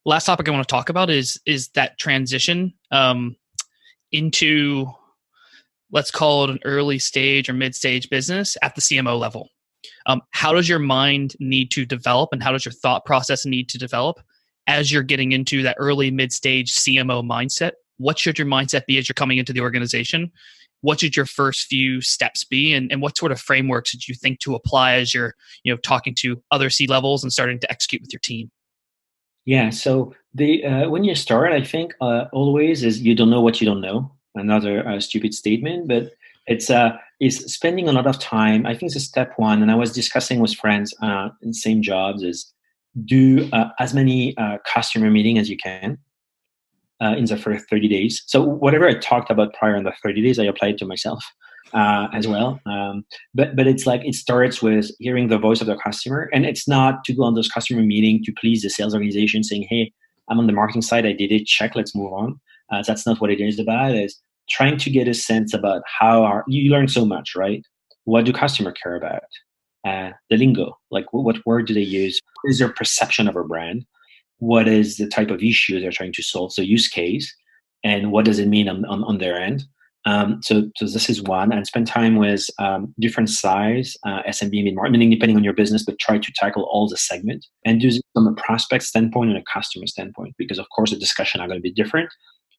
Last topic I want to talk about is that transition into, let's call it, an early stage or mid stage business at the CMO level. How does your mind need to develop, and how does your thought process need to develop as you're getting into that early mid stage CMO mindset? What should your mindset be as you're coming into the organization? What should your first few steps be, and what sort of frameworks did you think to apply as you're talking to other C levels and starting to execute with your team? Yeah, so the when you start, I think always is you don't know what you don't know. Another stupid statement, but is spending a lot of time. I think it's step one, and I was discussing with friends in same jobs is do as many customer meeting as you can in the first 30 days. So whatever I talked about prior in the 30 days, I applied to myself as well. But it's like it starts with hearing the voice of the customer, and it's not to go on those customer meeting to please the sales organization saying, "Hey, I'm on the marketing side, I did it, check, let's move on." That's not what it is about. It's trying to get a sense about you learn so much, right? What do customer care about? The lingo, like what word do they use? What is their perception of a brand? What is the type of issue they're trying to solve? So use case, and what does it mean on their end? So this is one, and spend time with different size SMB, meaning depending on your business, but try to tackle all the segment and do it from a prospect standpoint and a customer standpoint, because of course the discussion are going to be different.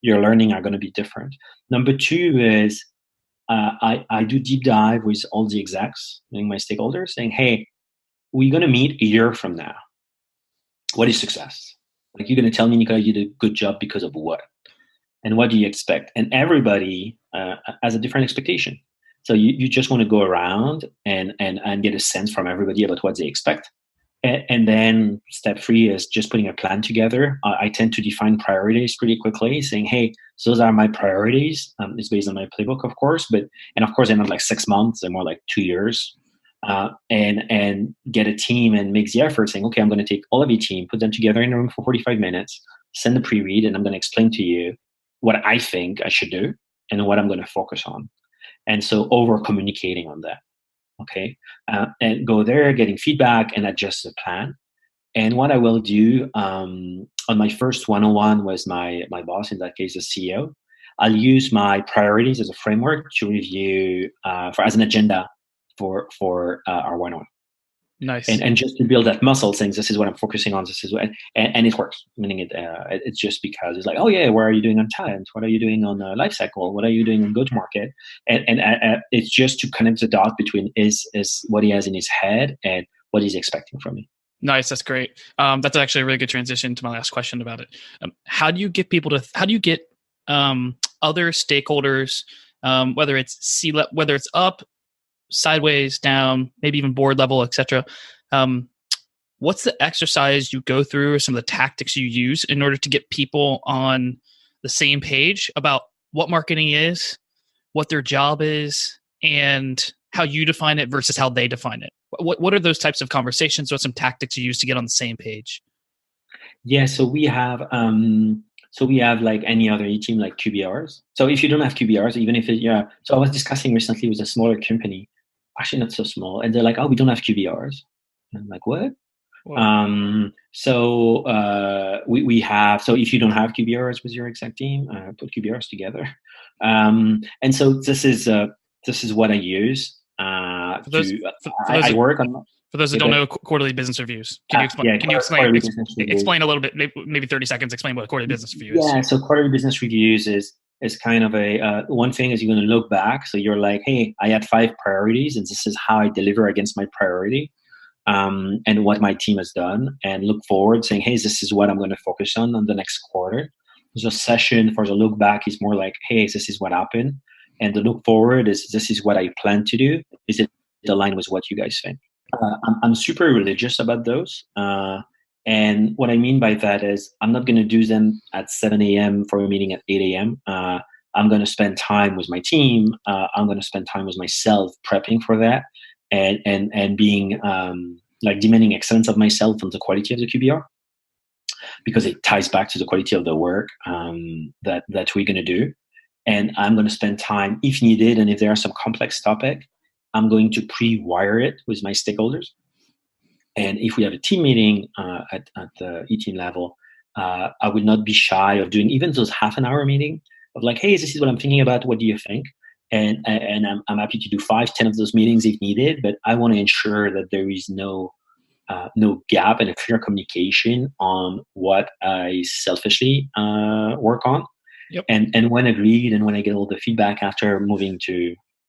Your learning are going to be different. Number two is I do deep dive with all the execs, meaning my stakeholders, saying, "Hey, we're going to meet a year from now. What is success? Like, you're going to tell me, Nicolas, you did a good job because of what? And what do you expect?" And everybody has a different expectation. So you just want to go around and get a sense from everybody about what they expect. And then step three is just putting a plan together. I tend to define priorities pretty quickly, saying, "Hey, so those are my priorities." It's based on my playbook, of course, and of course they're not like 6 months; they're more like 2 years. And get a team and make the effort, saying, "Okay, I'm going to take all of your team, put them together in a room for 45 minutes, send a pre-read, and I'm going to explain to you what I think I should do and what I'm going to focus on." And so over communicating on that. Okay. And go there, getting feedback and adjust the plan. And what I will do on my first one-on-one with my boss, in that case, the CEO, I'll use my priorities as a framework to review as an agenda for our one-on-one. Nice. And just to build that muscle, saying this is what I'm focusing on, this is what, and it works. Meaning it's just because it's like, oh yeah, what are you doing on talent? What are you doing on life cycle? What are you doing on go to market? And it's just to connect the dot between is what he has in his head and what he's expecting from me. Nice, that's great. That's actually a really good transition to my last question about it. How do you get other stakeholders, whether it's whether it's up, sideways, down, maybe even board level, etc. What's the exercise you go through, or some of the tactics you use in order to get people on the same page about what marketing is, what their job is, and how you define it versus how they define it? What are those types of conversations? What some tactics you use to get on the same page? Yeah, so we have like any other team, like QBRs. So if you don't have QBRs, even if so I was discussing recently with a smaller company, actually not so small, and they're like, "Oh, we don't have QBRs." And I'm like, "What?" We have. So if you don't have QBRs with your exec team, put QBRs together. And so this is what I use. For those, I work on. For those that don't know, quarterly business reviews. Can you explain a little bit, maybe 30 seconds, explain what a quarterly business review is? Yeah, so quarterly business reviews is kind of a one thing is you're going to look back. So you're like, "Hey, I had 5 priorities, and this is how I deliver against my priority, and what my team has done." And look forward, saying, "Hey, this is what I'm going to focus on the next quarter." The session for the look back is more like, "Hey, this is what happened," and the look forward is, "This is what I plan to do. Is it aligned with what you guys think?" I'm super religious about those. And what I mean by that is I'm not going to do them at 7 a.m. for a meeting at 8 a.m. I'm going to spend time with my team. I'm going to spend time with myself prepping for that and being like demanding excellence of myself on the quality of the QBR, because it ties back to the quality of the work that we're going to do. And I'm going to spend time, if needed, and if there are some complex topic, I'm going to pre-wire it with my stakeholders. And if we have a team meeting at the e-team level, I will not be shy of doing even those half an hour meeting of like, hey, this is what I'm thinking about. What do you think? And I'm happy to do 5, 10 of those meetings if needed, but I want to ensure that there is no gap and a clear communication on what I selfishly work on. Yep. And when agreed, and when I get all the feedback after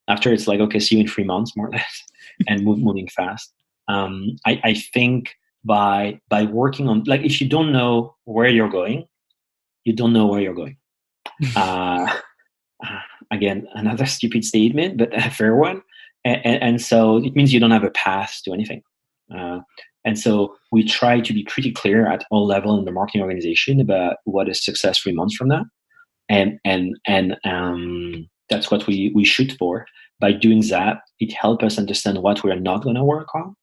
it's like, okay, see you in 3 months, more or less, and moving fast. I think by working on, like, if you don't know where you're going, you don't know where you're going. Again, another stupid statement, but a fair one. And so it means you don't have a path to anything. And so we try to be pretty clear at all levels in the marketing organization about what is success 3 months from now. And that's what we shoot for. By doing that, it helps us understand what we're not going to work on.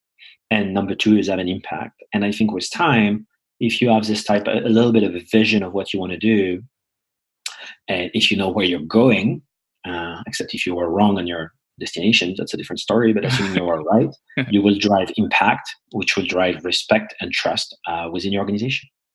And number 2 is have an impact. And I think with time, if you have this type, a little bit of a vision of what you want to do, and if you know where you're going, except if you were wrong on your destination, that's a different story. But assuming you are right, you will drive impact, which will drive respect and trust within your organization.